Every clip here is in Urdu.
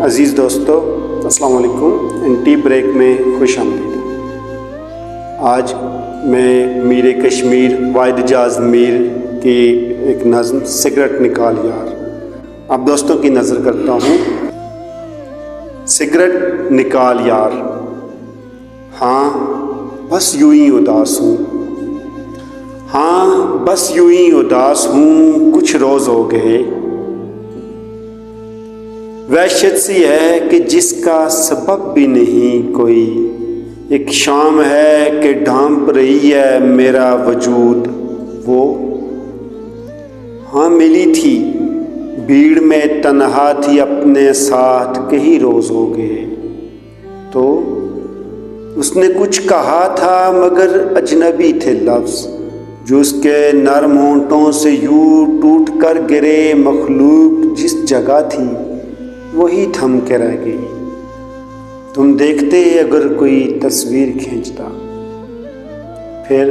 عزیز دوستو السلام علیکم، ٹی بریک میں خوش آمدید۔ آج میں میر کشمیر واحد اجاز میر کی ایک نظم سگریٹ نکال یار آپ دوستوں کی نظر کرتا ہوں۔ سگریٹ نکال یار، ہاں بس یوں ہی اداس ہوں، ہاں بس یوں ہی اداس ہوں، کچھ روز ہو گئے۔ وحشت سی ہے کہ جس کا سبب بھی نہیں کوئی، ایک شام ہے کہ ڈھانپ رہی ہے میرا وجود وہ۔ ہاں ملی تھی بھیڑ میں تنہا تھی اپنے ساتھ، کئی روز ہو گئے۔ تو اس نے کچھ کہا تھا مگر اجنبی تھے لفظ، جو اس کے نرم ہونٹوں سے یوں ٹوٹ کر گرے۔ مخلوق جس جگہ تھی وہی تھم کے رہ گئی۔ تم دیکھتے اگر کوئی تصویر کھینچتا، پھر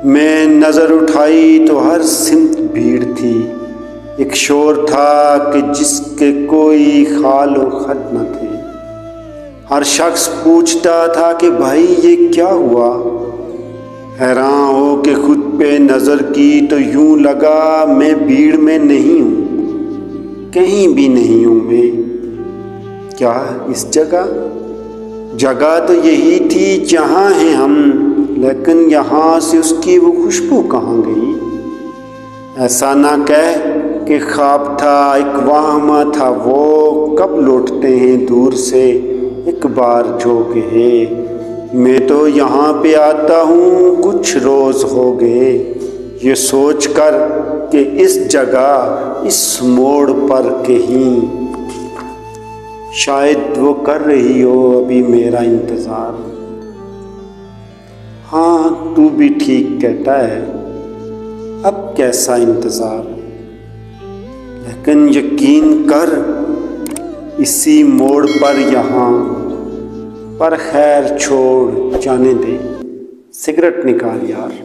میں نظر اٹھائی تو ہر سمت بھیڑ تھی۔ ایک شور تھا کہ جس کے کوئی خال و خط نہ تھے۔ ہر شخص پوچھتا تھا کہ بھائی یہ کیا ہوا؟ حیران ہو کے خود پہ نظر کی تو یوں لگا میں بھیڑ میں نہیں ہوں، کہیں بھی نہیں ہوں میں۔ کیا اس جگہ تو یہی تھی جہاں ہیں ہم، لیکن یہاں سے اس کی وہ خوشبو کہاں گئی؟ ایسا نہ کہہ کہ خواب تھا، ایک وہمہ تھا وہ، کب لوٹتے ہیں دور سے ایک بار جو کہے۔ میں تو یہاں پہ آتا ہوں کچھ روز ہو گئے، یہ سوچ کر کہ اس جگہ اس موڑ پر کہیں شاید وہ کر رہی ہو ابھی میرا انتظار۔ ہاں تو بھی ٹھیک کہتا ہے، اب کیسا انتظار، لیکن یقین کر اسی موڑ پر یہاں پر خیر چھوڑ جانے دے، سگریٹ نکال یار۔